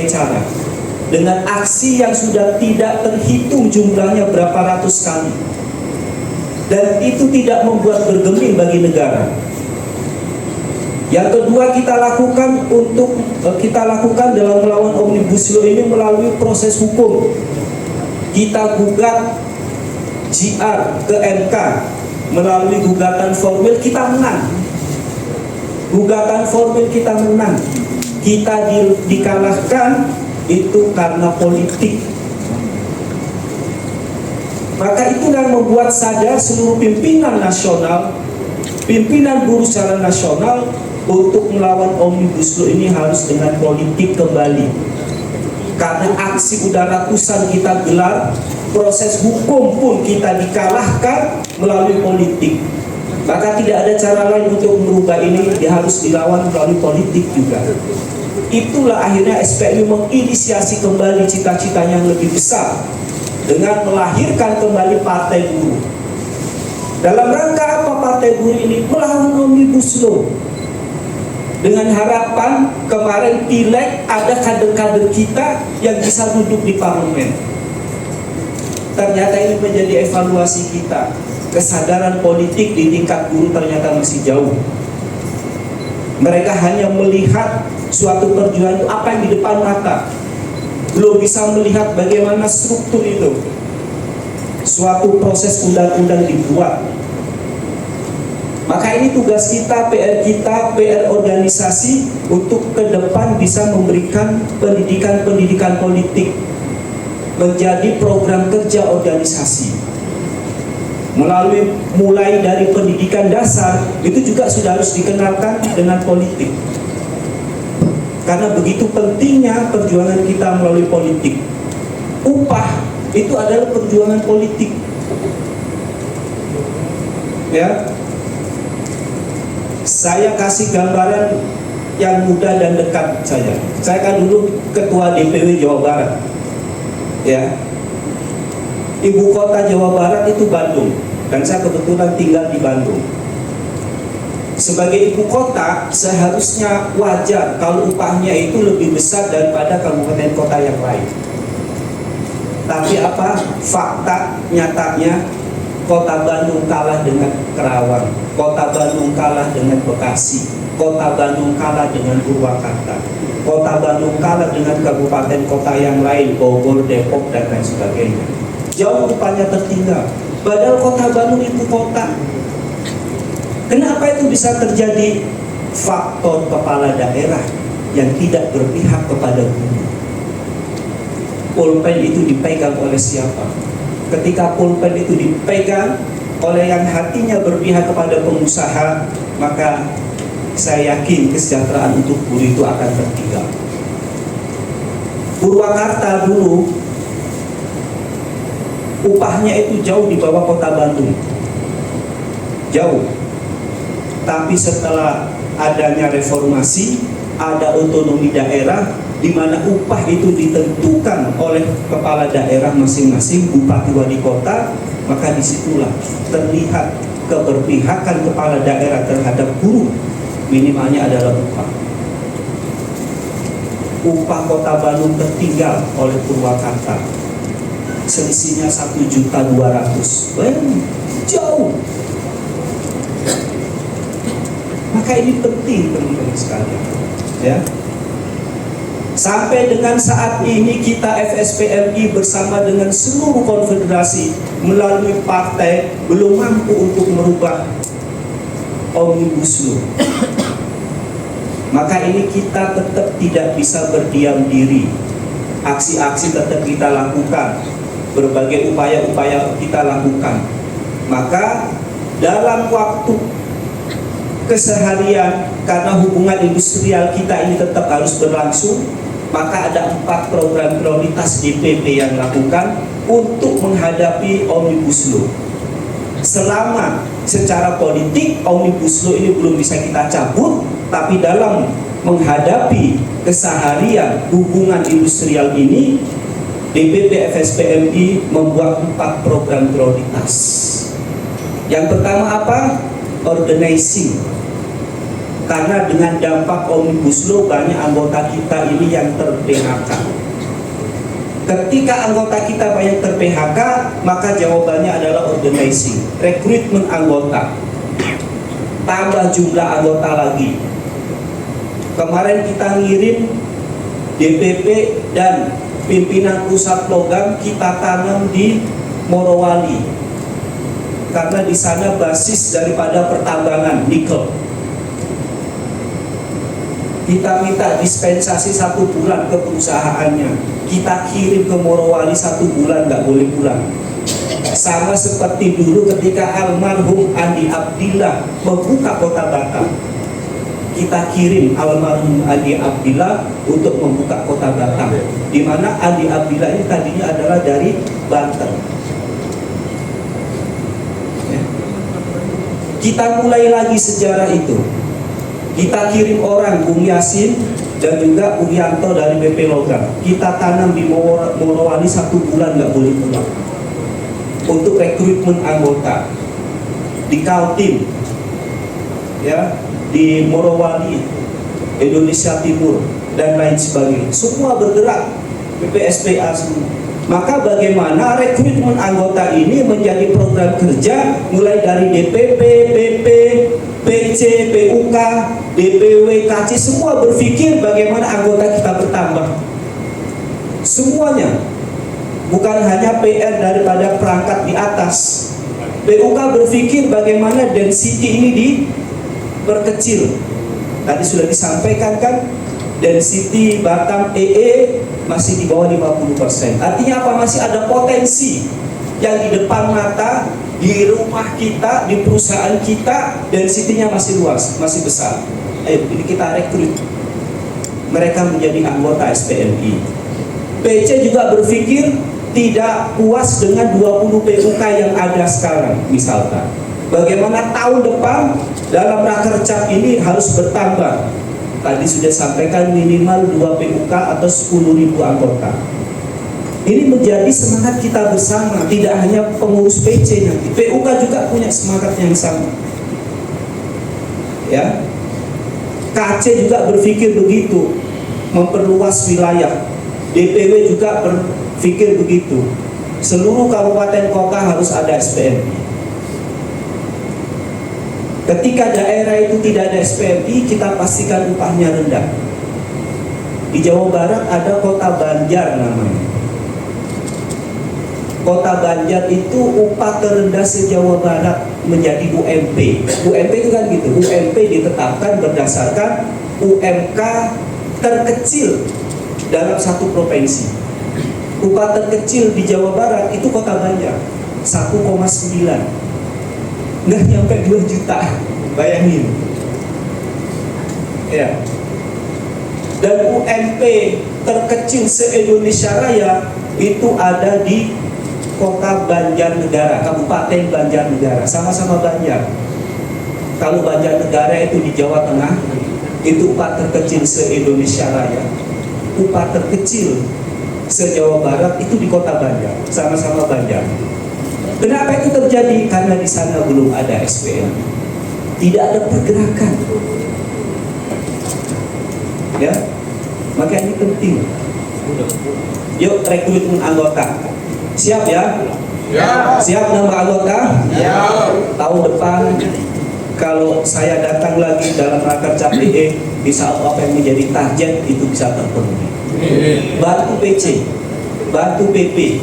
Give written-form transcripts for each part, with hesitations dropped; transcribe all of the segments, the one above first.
berbagai cara, dengan aksi yang sudah tidak terhitung jumlahnya berapa ratus kali, dan itu tidak membuat bergeming bagi negara. Yang kedua, kita lakukan dalam melawan Omnibus Law ini melalui proses hukum. Kita gugat JR ke MK melalui gugatan formil, kita menang. Gugatan formil kita menang. Kita dikalahkan itu karena politik. Maka itu yang membuat sadar seluruh pimpinan nasional, pimpinan buruh secara nasional, untuk melawan Omnibus Law ini harus dengan politik kembali. Karena aksi udah ratusan kita gelar, proses hukum pun kita dikalahkan melalui politik. Maka tidak ada cara lain untuk merubah ini, dia harus dilawan melalui politik juga. Itulah akhirnya SPMI menginisiasi kembali cita-citanya yang lebih besar dengan melahirkan kembali Partai Buruh. Dalam rangka apa Partai Buruh ini? Melawan Omnibus Law. Dengan harapan kemarin pileg ada kader-kader kita yang bisa duduk di parlemen. Ternyata ini menjadi evaluasi kita. Kesadaran politik di tingkat buruh ternyata masih jauh. Mereka hanya melihat suatu perjuangan itu apa yang di depan mata, belum bisa melihat bagaimana struktur itu. Suatu proses undang-undang dibuat. Maka ini tugas kita, PR organisasi untuk ke depan bisa memberikan pendidikan politik menjadi program kerja organisasi. Mulai dari pendidikan dasar itu juga sudah harus dikenalkan dengan politik. Karena begitu pentingnya perjuangan kita melalui politik. Upah itu adalah perjuangan politik. Ya. Saya kasih gambaran yang mudah dan dekat saya. Saya kan dulu ketua DPW Jawa Barat. Ya. Ibu kota Jawa Barat itu Bandung, dan saya kebetulan tinggal di Bandung. Sebagai ibu kota, seharusnya wajar kalau upahnya itu lebih besar daripada kabupaten kota yang lain. Tapi apa? Fakta nyatanya Kota Bandung kalah dengan Kerawang, Kota Bandung kalah dengan Bekasi, Kota Bandung kalah dengan Purwakarta, Kota Bandung kalah dengan kabupaten kota yang lain, Bogor, Depok, dan lain sebagainya. Jauh upahnya tertinggal. Padahal Kota Bandung ibu kota. Kenapa itu bisa terjadi? Faktor kepala daerah yang tidak berpihak kepada buruh. Pulpen itu dipegang oleh siapa? Ketika pulpen itu dipegang oleh yang hatinya berpihak kepada pengusaha, maka saya yakin kesejahteraan untuk buruh itu akan tertinggal. Purwakarta dulu upahnya itu jauh di bawah Kota Bandung, jauh. Tapi setelah adanya reformasi, ada otonomi daerah, di mana upah itu ditentukan oleh kepala daerah masing-masing, bupati wali kota, maka disitulah terlihat keberpihakan kepala daerah terhadap buruh. Minimalnya adalah upah. Upah Kota Bandung tertinggal oleh Purwakarta, selisihnya 1.200.000. Jauh. Maka ini penting teman-teman sekalian, ya. Sampai dengan saat ini kita FSPMI bersama dengan seluruh konfederasi melalui partai belum mampu untuk merubah Omnibus Law. Maka ini kita tetap tidak bisa berdiam diri. Aksi-aksi tetap kita lakukan, berbagai upaya-upaya kita lakukan. Maka dalam waktu keseharian, karena hubungan industrial kita ini tetap harus berlangsung, maka ada 4 program prioritas DPP yang lakukan untuk menghadapi Omnibus Law. Selama secara politik Omnibus Law ini belum bisa kita cabut, tapi dalam menghadapi keseharian hubungan industrial ini, DPP FSPMI membuat 4 program prioritas. Yang pertama apa? Organizing. Karena dengan dampak Omnibus Law banyak anggota kita ini yang ter-PHK. Ketika anggota kita banyak ter-PHK, maka jawabannya adalah organizing, rekrutmen anggota, tambah jumlah anggota lagi. Kemarin kita ngirim DPP dan pimpinan pusat logam kita tanam di Morowali, karena di sana basis daripada pertambangan nikel. Kita minta dispensasi 1 bulan ke perusahaannya, kita kirim ke Morowali 1 bulan nggak boleh pulang. Sama seperti dulu ketika almarhum Andi Abdillah membuka kota Batam, kita kirim almarhum Andi Abdillah untuk membuka kota Batam, di mana Andi Abdillah ini tadinya adalah dari Banten. Kita mulai lagi sejarah itu. Kita kirim orang, Bung Yasin dan juga Bung Yanto dari BP Logam. Kita tanam di Morowali 1 bulan nggak boleh pulang untuk rekrutmen anggota di Kaltim, ya, di Morowali, Indonesia Timur dan lain sebagainya. Semua bergerak BPSPA semua. Maka bagaimana rekrutmen anggota ini menjadi program kerja mulai dari DPP, PP, PC, PUK, DPW, KC, semua berpikir bagaimana anggota kita bertambah. Semuanya, bukan hanya PR daripada perangkat di atas. PUK berpikir bagaimana density ini diperkecil. Tadi sudah disampaikan kan, density Batam EE masih di bawah 50%. Artinya apa? Masih ada potensi yang di depan mata, di rumah kita, di perusahaan kita, density-nya masih luas, masih besar. Ayo, ini kita rekrut mereka menjadi anggota SPMI. PC juga berpikir tidak puas dengan 20 PUK yang ada sekarang, misalkan. Bagaimana tahun depan dalam Rakercap ini harus bertambah. Tadi sudah sampaikan minimal 2 PUK atau 10.000 anggota. Ini menjadi semangat kita bersama, tidak hanya pengurus PC nanti. PUK juga punya semangat yang sama. Ya. KC juga berpikir begitu, memperluas wilayah. DPW juga berpikir begitu. Seluruh kabupaten kota harus ada SPMI. Ketika daerah itu tidak ada SPMI, kita pastikan upahnya rendah. Di Jawa Barat ada kota Banjar namanya. Kota Banjar itu upah terendah se-Jawa Barat menjadi UMP. UMP itu kan gitu. UMP ditetapkan berdasarkan UMK terkecil dalam satu provinsi. Upah terkecil di Jawa Barat itu kota Banjar 1,9. Nggak nyampe 2 juta, bayangin. Ya. Dan UMP terkecil se-Indonesia Raya itu ada di Kota Banjarnegara, Kabupaten Banjarnegara, sama-sama Banjar. Kalau Banjarnegara itu di Jawa Tengah, itu upah terkecil se-Indonesia Raya. Upah terkecil se-Jawa Barat itu di Kota Banjar, sama-sama Banjar. Kenapa itu terjadi? Karena di sana belum ada SPM, tidak ada pergerakan. Ya, maka ini penting. Yuk rekrutmen anggota. Siap ya? Ya. Siap nambah anggota? Ya. Tahun depan kalau saya datang lagi dalam Rakercap DE, bisa apa yang menjadi target itu bisa terpenuhi. Bantu PC, bantu PP,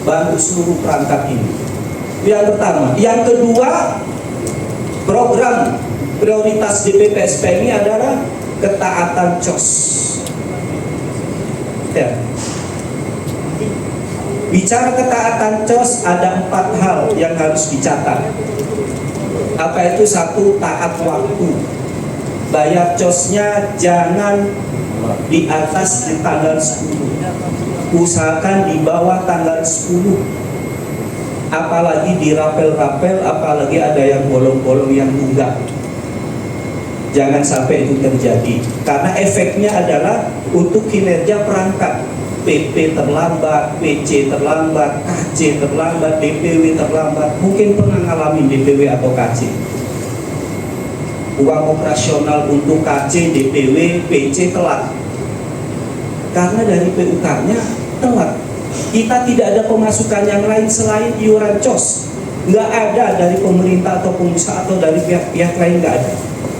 bantu seluruh perangkat ini. Yang pertama. Yang kedua, program prioritas DPP SPMI adalah ketaatan COS. Ya. Bicara ketaatan COS ada 4 hal yang harus dicatat. Apa itu? 1, taat waktu. Bayar COS-nya jangan di atas di tanggal 10. Usahakan di bawah tanggal 10. Apalagi dirapel-rapel, apalagi ada yang bolong-bolong yang nunggak. Jangan sampai itu terjadi. Karena efeknya adalah untuk kinerja perangkat. PP terlambat, PC terlambat, KC terlambat, DPW terlambat. Mungkin pernah ngalamin DPW atau KC. uang operasional untuk KC, DPW, PC telat. Karena dari PUK-nya telat. Kita tidak ada pemasukan yang lain selain iuran COS. Nggak ada dari pemerintah atau pengusaha atau dari pihak-pihak lain, nggak ada.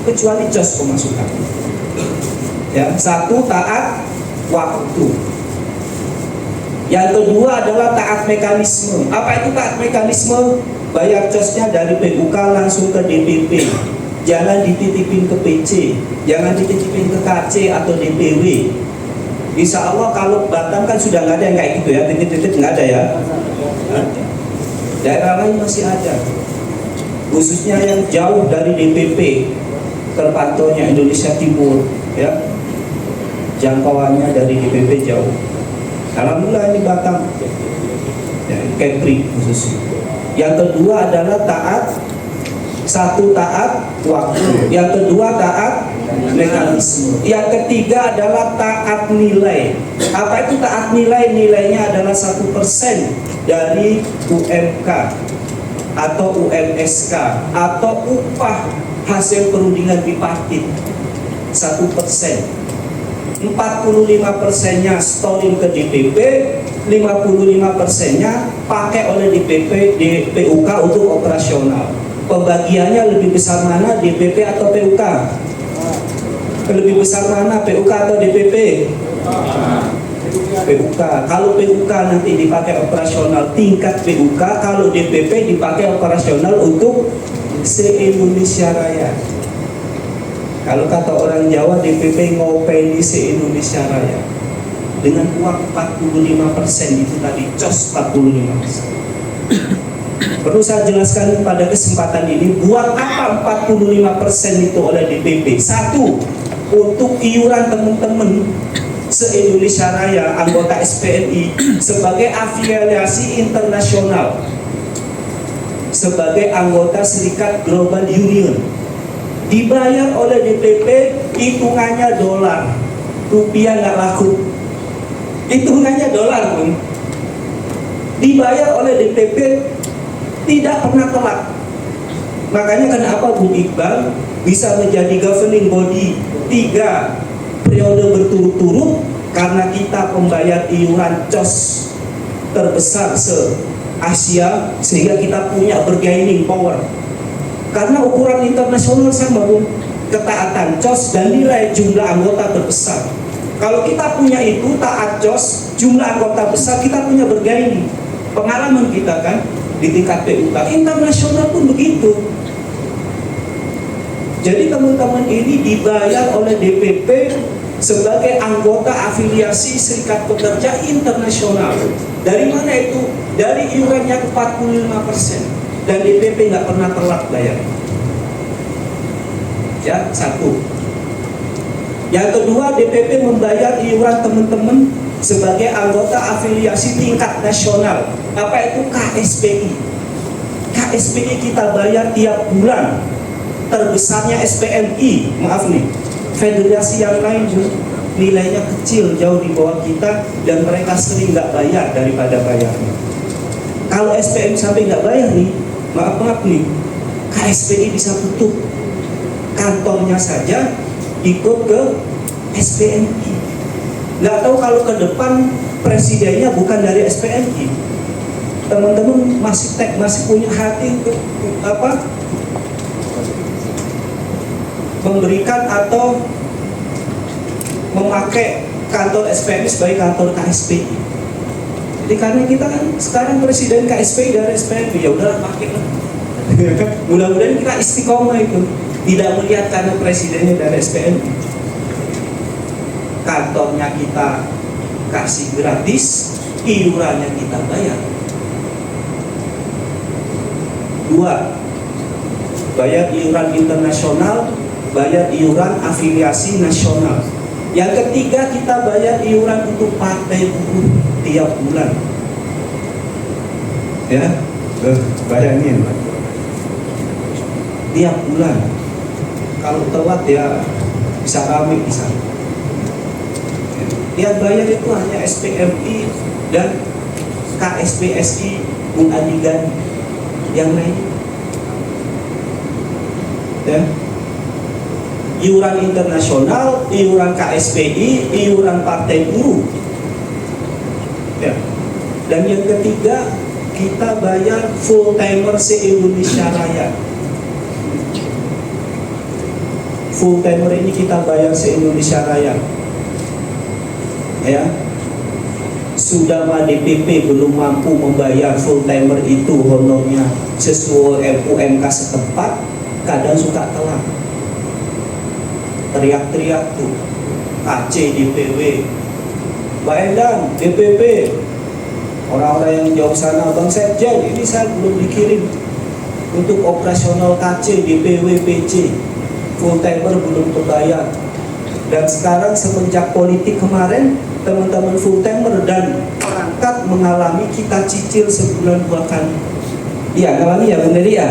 Kecuali COS pemasukan. Ya, satu, taat waktu. Yang kedua adalah taat mekanisme. Apa itu taat mekanisme? Bayar COS-nya dari PUK langsung ke DPP. Jangan dititipin ke PC, jangan dititipin ke KC atau DPW. Insya Allah kalau Batam kan sudah nggak ada yang kayak gitu ya, titip-titip nggak ada ya. Daerah lain masih ada, khususnya yang jauh dari DPP, terpantaunya Indonesia Timur, ya, jangkauannya dari DPP jauh. Alhamdulillah ini Batam, ya, Kepri khususnya. Yang kedua adalah taat, satu taat waktu, yang kedua taat mekanisme, yang ketiga adalah taat nilai. Apa itu taat nilai? Nilainya adalah 1% dari UMK atau UMSK atau upah hasil perundingan bipartit. 1%. 45%-nya storing ke DPP, 55%-nya pakai oleh DPP di PUK untuk operasional. Pembagiannya lebih besar mana, DPP atau PUK? Lebih besar mana, PUK atau DPP? PUK. Kalau PUK nanti dipakai operasional tingkat PUK, kalau DPP dipakai operasional untuk se-Indonesia Raya. Kalau kata orang Jawa, DPP ngopeni se-Indonesia Raya. Dengan uang 45% itu tadi, COS 45%. Perlu saya jelaskan pada kesempatan ini, buat apa 45% itu oleh DPP? Satu, untuk iuran teman-teman se-Indonesia Raya, anggota SPNI, sebagai afiliasi internasional, sebagai anggota Serikat Global Union, dibayar oleh DPP, hitungannya dolar, rupiah nggak laku, hitungannya dolar pun, dibayar oleh DPP, tidak pernah telat. Makanya kenapa Bung Iqbal bisa menjadi governing body 3 periode berturut-turut, karena kita pembayar iuran COS terbesar se-Asia, sehingga kita punya bargaining power. Karena ukuran internasional sama Bung, ketaatan COS dan nilai jumlah anggota terbesar. Kalau kita punya itu, taat COS, jumlah anggota besar, kita punya bargaining. Pengalaman kita kan di tingkat PUK, internasional pun begitu. Jadi teman-teman ini dibayar oleh DPP sebagai anggota afiliasi Serikat Pekerja Internasional. Dari mana itu? Dari iurannya 45%. Dan DPP nggak pernah telat bayar. Ya, satu. Yang kedua, DPP membayar iuran teman-teman sebagai anggota afiliasi tingkat nasional. Apa itu? KSPI. KSPI kita bayar tiap bulan. Terbesarnya SPMI, maaf nih, federasi yang lain nilainya kecil, jauh di bawah kita, dan mereka sering nggak bayar daripada bayarnya. Kalau SPM sampai nggak bayar nih, maaf nih, KSPI bisa tutup kantornya saja, ikut ke SPMI. Nggak tahu kalau ke depan presidennya bukan dari SPMI. Teman-teman masih punya hati untuk memberikan atau memakai kantor SPMI sebagai kantor KSPI. Jadi karena kita kan sekarang presiden KSPI dari SPMI, ya udahlah pakai lah. Mudah-mudahan kita istiqomah itu, tidak melihat karena presidennya dari SPMI. Kantornya kita kasih gratis, iurannya kita bayar. 2, bayar iuran internasional, bayar iuran afiliasi nasional. Yang ketiga, kita bayar iuran untuk partai buruh tiap bulan. Ya, bayangin, tiap bulan. Kalau telat ya bisa ramai di sana. Yang bayar itu hanya SPMI dan KSPSI Bung Adigan, yang lain. Ya. iuran internasional, iuran KSPI, iuran partai buruh. Ya. Dan yang ketiga, kita bayar full timer se-Indonesia Raya. Full timer ini kita bayar se-Indonesia Raya. Ya. Sudah DPP belum mampu membayar full timer itu honornya sesuai UMK setempat, kadang suka telat. Teriak-teriak tuh, KC DPW, Mbak Endang, DPP, orang-orang yang jauh sana, Bang Sekjen, ini saya belum dikirim untuk operasional KC, DPW, PC, full timer belum terbayar. Dan sekarang semenjak politik kemarin, teman-teman full timer dan perangkat mengalami kita cicil sebulan 2 kali. Iya, ngalami ya, bener ya?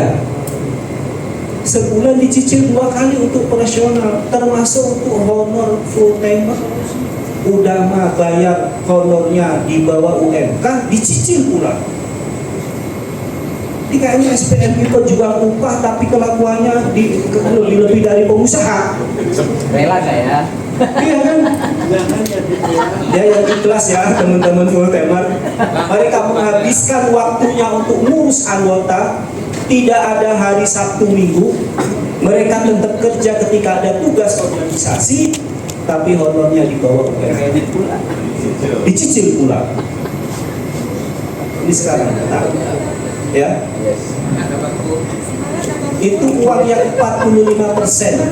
Sebulan dicicil 2 kali untuk operasional, termasuk untuk honor full timer. Udah mah bayar honornya di bawah UMK, dicicil pula. Ini kayaknya SPM kita juga upah, tapi kelakuannya lebih dari pengusaha. Rela saya. Iya kan? Ya yang ikhlas ya teman-teman full timer. Mereka menghabiskan waktunya untuk ngurus anggota. Tidak ada hari Sabtu Minggu. Mereka tetap kerja ketika ada tugas organisasi, tapi honornya di bawah UMK. Dicicil pula. Ini sekarang ya. Itu uang yang 45%.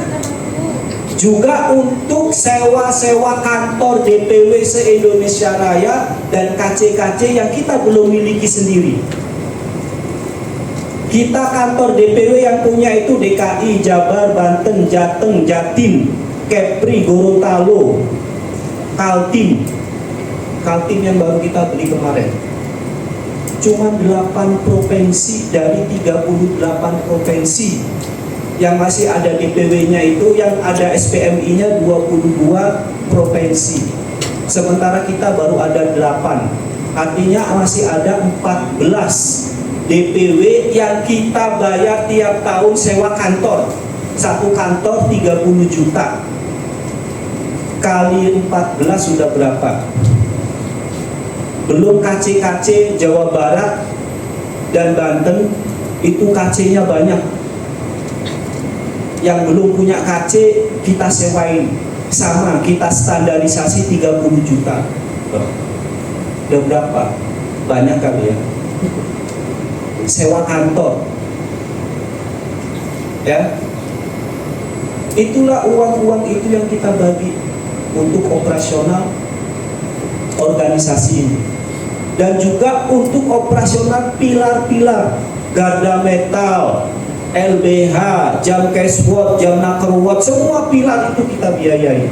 Juga untuk sewa-sewa kantor DPW se-Indonesia Raya dan KC-KC yang kita belum miliki sendiri. Kita kantor DPW yang punya itu DKI, Jabar, Banten, Jateng, Jatim, Kepri, Gorontalo, Kaltim. Kaltim yang baru kita beli kemarin. Cuma 8 provinsi dari 38 provinsi yang masih ada DPW-nya itu, yang ada SPMI-nya 22 provinsi. Sementara kita baru ada 8. Artinya masih ada 14 DPW yang kita bayar tiap tahun sewa kantor. Satu kantor 30 juta. Kali 14 sudah berapa? Belum KC-KC Jawa Barat dan Banten, itu KC-nya banyak. Yang belum punya KC kita sewain. Sama, kita standarisasi 30 juta. Udah berapa? Banyak kali ya. Sewa kantor, ya. Itulah uang-uang itu yang kita bagi untuk operasional organisasi ini, dan juga untuk operasional pilar-pilar garda metal, LBH, jam cashword, jam nakerword, semua pilar itu kita biayai.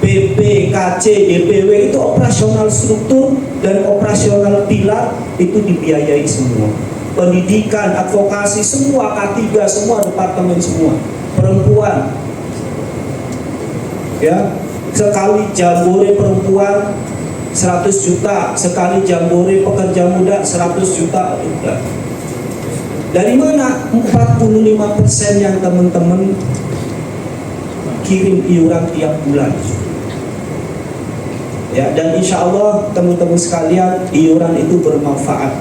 BP, KC, DPW itu operasional struktur dan operasional pilar itu dibiayai semua. Pendidikan, advokasi, semua K3, semua departemen, semua. Perempuan, ya, sekali jambore perempuan 100 juta, sekali jambore pekerja muda 100 juta juga. Dari mana 45% yang teman-teman kirim iuran tiap bulan? Ya, dan insya Allah teman-teman sekalian, iuran itu bermanfaat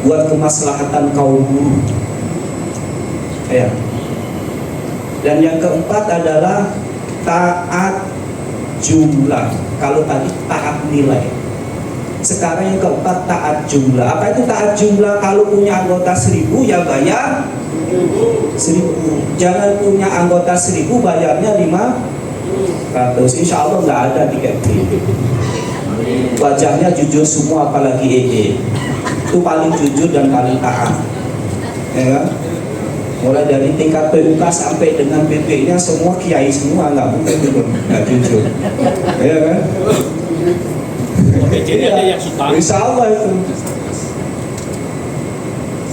buat kemaslahatan kaum buruh. Ya. Dan yang keempat adalah taat jumlah. Kalau tadi taat nilai, sekarang yang keempat taat jumlah. Apa itu taat jumlah? Kalau punya anggota 1000 ya bayar 1000. Jangan punya anggota 1000 bayarnya 500. Insya Allah nggak ada di Kepri. Wajahnya jujur semua, apalagi EE. Itu paling jujur dan paling taat. Ya kan? Mulai dari tingkat PUK sampai dengan BP-nya semua kiai semua, nggak mungkin itu nggak jujur. Ya kan? Jadi ada yang suka. Insya Allah itu.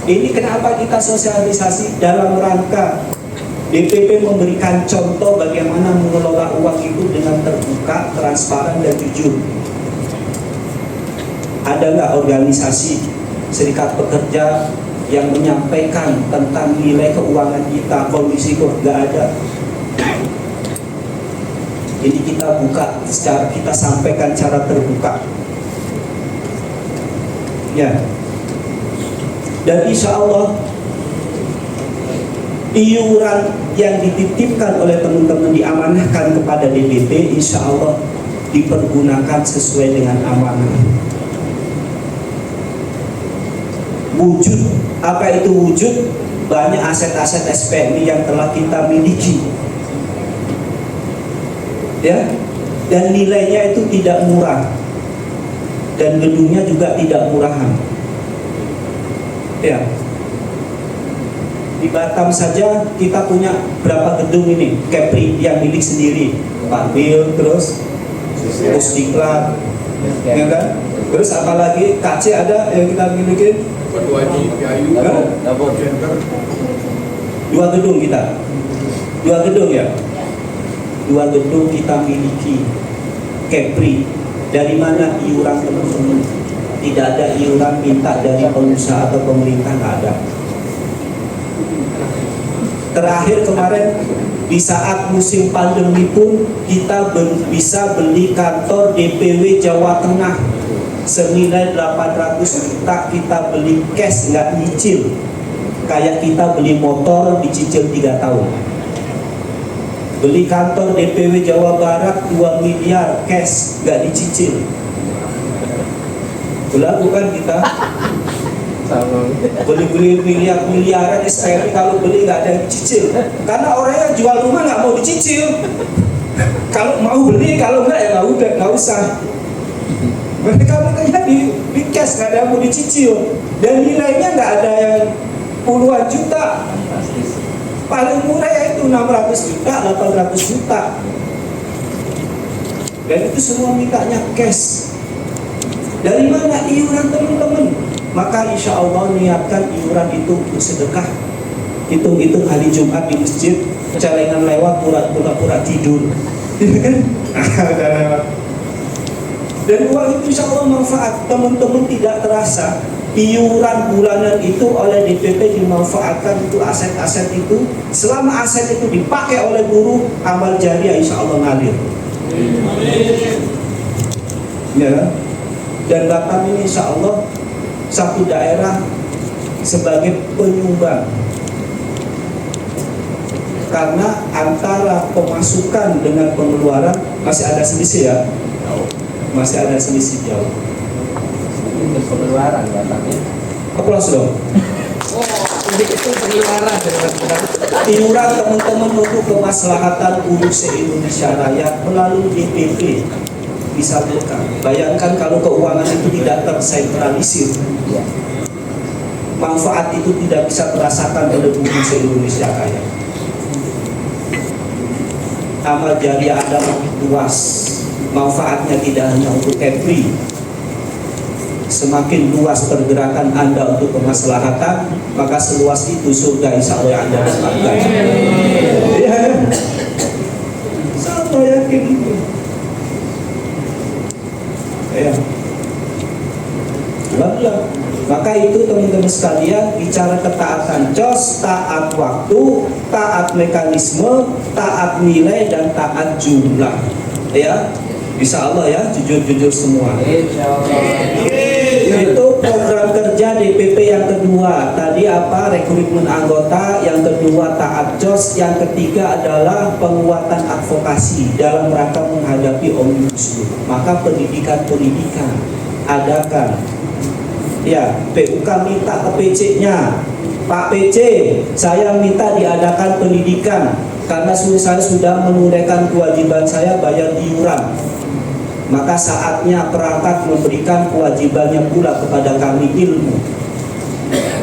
Ini kenapa kita sosialisasi dalam rangka DPP memberikan contoh bagaimana mengelola uang itu dengan terbuka, transparan, dan jujur. Ada nggak organisasi serikat pekerja yang menyampaikan tentang nilai keuangan kita, kondisi keuangan, nggak ada. Jadi kita buka secara, kita sampaikan cara terbuka. Ya. Dan insya Allah iuran yang dititipkan oleh teman-teman diamanahkan kepada DPP, insya Allah dipergunakan sesuai dengan amanah. Wujud, apa itu wujud? Banyak aset-aset SPMI yang telah kita miliki, ya, dan nilainya itu tidak murah, dan gedungnya juga tidak murahan, ya. Di Batam saja kita punya berapa gedung ini, Kepri yang milik sendiri, Pak Bil, terus Pusdiklat, ya kan? Terus apalagi KC ada yang kita miliki? Dua gedung kita, dua gedung ya, dua gedung kita miliki Kepri. Dari mana iuran teman-teman? Tidak ada iuran minta dari pengusaha atau pemerintah, nggak ada. Terakhir kemarin di saat musim pandemi pun kita bisa beli kantor DPW Jawa Tengah senilai 800 juta, kita beli cash, nggak nyicil. Kayak kita beli motor dicicil 3 tahun. Beli kantor DPW Jawa Barat 2 miliar cash, nggak dicicil. Lakukan kita beli-beli miliaran SPMI, kalau beli nggak ada yang dicicil, karena orangnya jual rumah nggak mau dicicil. Kalau mau beli, kalau nggak ya nggak usah. Mereka makanya di cash, nggak ada yang mau dicicil, dan nilainya nggak ada yang puluhan juta. Paling murah ya itu 600 juta, 800 juta, dan itu semua mintanya cash. Dari mana iuran teman-teman? Maka insya Allah niatkan iuran itu untuk sedekah. Hitung-hitung hari Jumat di masjid, celengan lewat, pura-pura tidur, kan? Udah lewat. Dan uang itu insya Allah manfaat. Teman-teman tidak terasa iuran bulanan itu oleh DPP dimanfaatkan untuk aset-aset itu. Selama aset itu dipakai oleh guru, amal jariah insya Allah ngalir. Ya. Dan Batam ini insya Allah satu daerah sebagai penyumbang, karena antara pemasukan dengan pengeluaran masih ada selisih ya, masih ada selisih jauh. Pengeluaran Batamnya. Aplaus dong. Itu pengeluaran. Iuran teman-teman untuk kemaslahatan guru se-Indonesia Raya melalui DPP disalurkan. Bayangkan kalau keuangan itu tidak tersentralisir, manfaat itu tidak bisa terasakan oleh guru se-Indonesia Raya. Amal jariah Anda makin luas, manfaatnya tidak hanya untuk Kepri. Semakin luas pergerakan Anda untuk kemaslahatan, maka seluas itu surga insya Allah Anda dapatkan. Ya, saya yakin itu. Ya. Maka itu teman-teman sekalian, bicara ketaatan jos, taat waktu, taat mekanisme, taat nilai, dan taat jumlah. Ya, insya Allah ya, jujur-jujur semua. Itu program kerja DPP yang kedua. Tadi apa? Rekrutmen anggota. Yang kedua taat jos. Yang ketiga adalah penguatan advokasi dalam rangka menghadapi Omnibus Law. Maka pendidikan adakan. Ya, PUK minta ke PC-nya, Pak PC, saya minta diadakan pendidikan karena saya sudah menunaikan kewajiban saya bayar iuran. Maka saatnya perangkat memberikan kewajibannya pula kepada kami ilmu.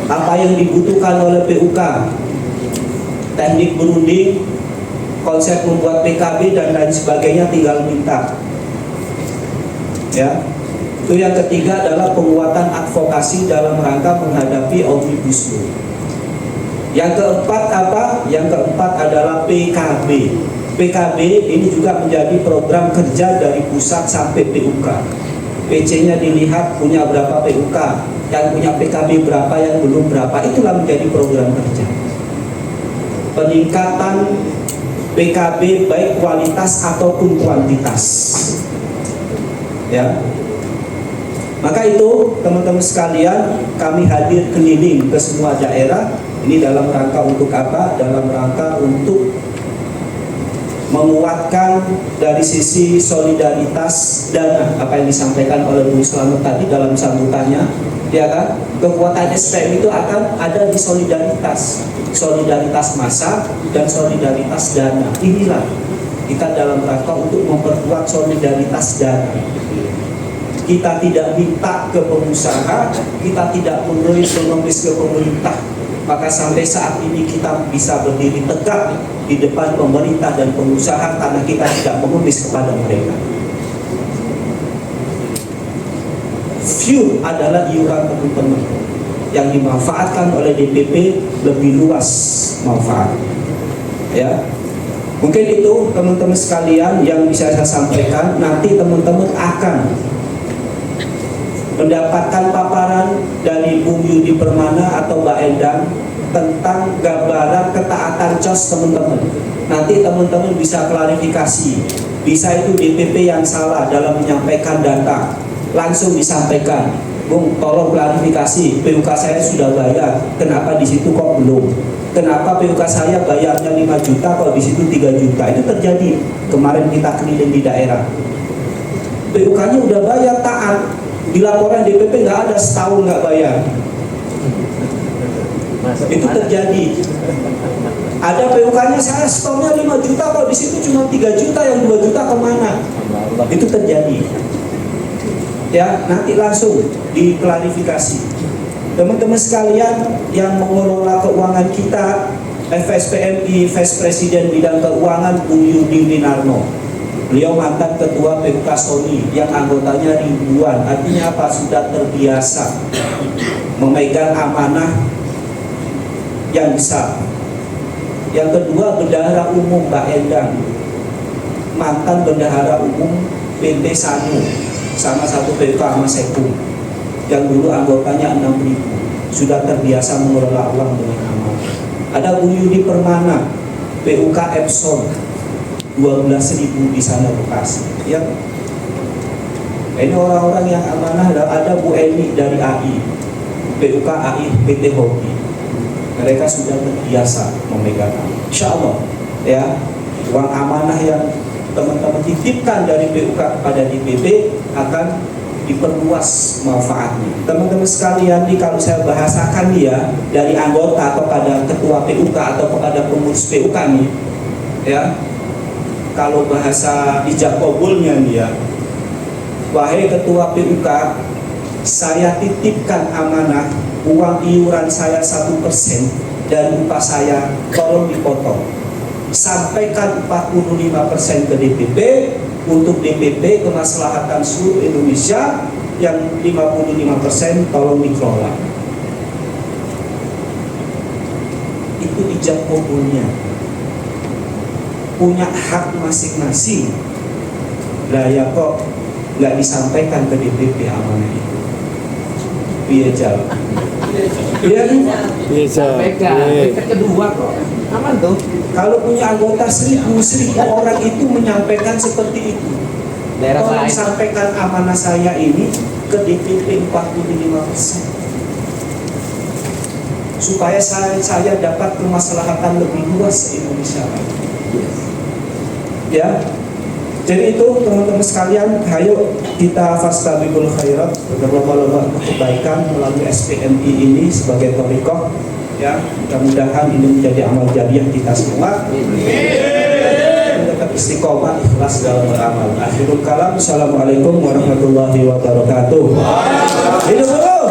Apa yang dibutuhkan oleh PUK, teknik berunding, konsep membuat PKB dan lain sebagainya, tinggal minta. Ya, itu yang ketiga adalah penguatan advokasi dalam rangka menghadapi Omnibus Law. Yang keempat apa? Yang keempat adalah PKB. PKB ini juga menjadi program kerja dari pusat sampai PUK. PC-nya dilihat punya berapa PUK, yang punya PKB berapa, yang belum berapa, itulah menjadi program kerja. Peningkatan PKB baik kualitas ataupun kuantitas. Ya. Maka itu teman-teman sekalian, kami hadir keliling ke semua daerah. Ini dalam rangka untuk apa? Dalam rangka untuk menguatkan dari sisi solidaritas dana, apa yang disampaikan oleh Bung Slamet tadi dalam sambutannya, ya kan? Kekuatan SPM itu akan ada di solidaritas massa dan solidaritas dana. Inilah kita dalam rangka untuk memperkuat solidaritas dana. Kita tidak minta ke pengusaha, kita tidak mengemis ke pemerintah. Maka sampai saat ini kita bisa berdiri tegak di depan pemerintah dan pengusaha karena kita tidak mengemis kepada mereka. View adalah iuran teman-teman yang dimanfaatkan oleh DPP lebih luas manfaat. Ya, mungkin itu teman-teman sekalian yang bisa saya sampaikan. Nanti teman-teman akan mendapatkan paparan dari Bung Yudi Permana atau Mbak Endang tentang gambaran ketaatan COS teman-teman. Nanti teman-teman bisa klarifikasi, bisa itu DPP yang salah dalam menyampaikan data, langsung disampaikan, Bung tolong klarifikasi, PUK saya sudah bayar, kenapa di situ kok belum? Kenapa PUK saya bayarnya 5 juta kok di situ 3 juta? Itu terjadi kemarin kita keliling di daerah. PUK-nya udah bayar taat, di laporan DPP nggak ada, setahun nggak bayar. Itu terjadi. Ada PUK-nya saya stoknya 5 juta kok di situ cuma 3 juta, yang 2 juta kemana? Itu terjadi. Ya, nanti langsung diklarifikasi. Teman-teman sekalian yang mengelola keuangan kita, FSPMI, Vice Presiden Bidang Keuangan Bung Yudi Winarno. Beliau mantan ketua PUK Sony yang anggotanya ribuan. Artinya apa? Sudah terbiasa memegang amanah yang besar. Yang kedua, bendahara umum Mbak Endang, mantan bendahara umum PT Sanu, sama satu PUK sama Sekum, yang dulu anggotanya 6.000, sudah terbiasa mengelola uang dengan aman. Ada Bu Yudi Permana, PUK Epson, 12.000 di sana Bekasi. Ya, ini orang-orang yang amanah. Ada Bu Eni dari AI, PUK AI PT Hobi. Mereka sudah terbiasa memegang. Insya Allah, ya, uang amanah yang teman-teman titipkan dari PUK kepada DPP akan diperluas manfaatnya. Teman-teman sekalian, kalau saya bahasakan dia dari anggota kepada ketua PUK atau kepada pengurus PUK nih, ya, kalau bahasa ijab kabulnya dia, wahai ketua PUK, saya titipkan amanah uang iuran saya 1% dan upah saya tolong dipotong. Sampaikan 45% ke DPP, untuk DPP kemaslahatan seluruh Indonesia, yang 55% tolong dikelola. Itu ijab kabulnya. Punya hak masing-masing. Lah ya kok nggak disampaikan ke DPP amanah itu? Iya jauh. Iya kan? Sampaikan. Kedua kok aman tuh. Kalau punya anggota 1.000 orang itu menyampaikan seperti itu. Daerah Tolong lain. sampaikan amanah saya ini ke DPP 45%. Supaya saya dapat kemaslahatan lebih luas di Indonesia. Ya, jadi itu teman-teman sekalian, ayo kita fastabiqul khairat, berlomba-lomba kebaikan melalui SPMI ini sebagai thariqah. Ya, mudah-mudahan ini menjadi amal jariah kita semua. Tetap istiqomah, ikhlas dalam beramal. Akhirul kalam, assalamualaikum warahmatullahi wabarakatuh. Hidup dulu.